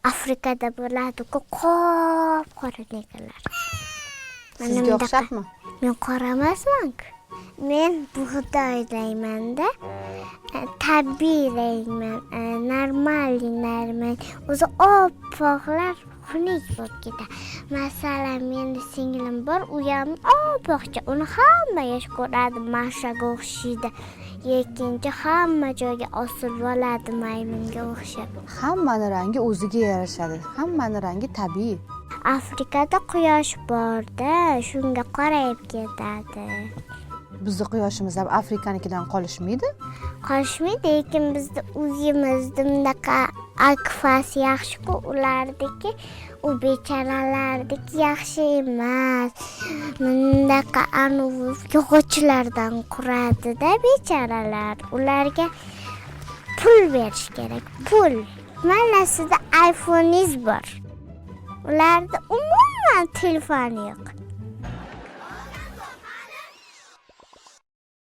Afrikada bo'ladi-ku, qop-qora negarlar. Sizga o'xshabmi? Men qora emasman-ku. Men bug'doylayman-da. Tabiiy rangman, normalman. O'zi oppoqlar xunuk bo'lib ketadi. Masalan, meni singlim bor, u ham oppoqcha. Uni hamma yosh ko'radi, mashaga o'xshaydi. Ikkinchi hamma joyga osilib oladi, maymunga o'xshab. Hammani rangi o'ziga yarashadi. Hammani rangi tabiiy. Afrikada quyosh bor-da, shunga qorayib ketadi. Bizni quyoshimiz ham Afrikanikidan qolishmaydi? Qolishmaydi, lekin bizni uyimizda bunaqa akfas yaxshi-ku, ulardiki, u bechoralardiki yaxshi emas. Bunaqa yog'ochlardan quradi-da bechoralar. Ularga pul berish kerak, pul. Mana sizda iPhone'ingiz bor. Ularda umuman telefoni yo'q.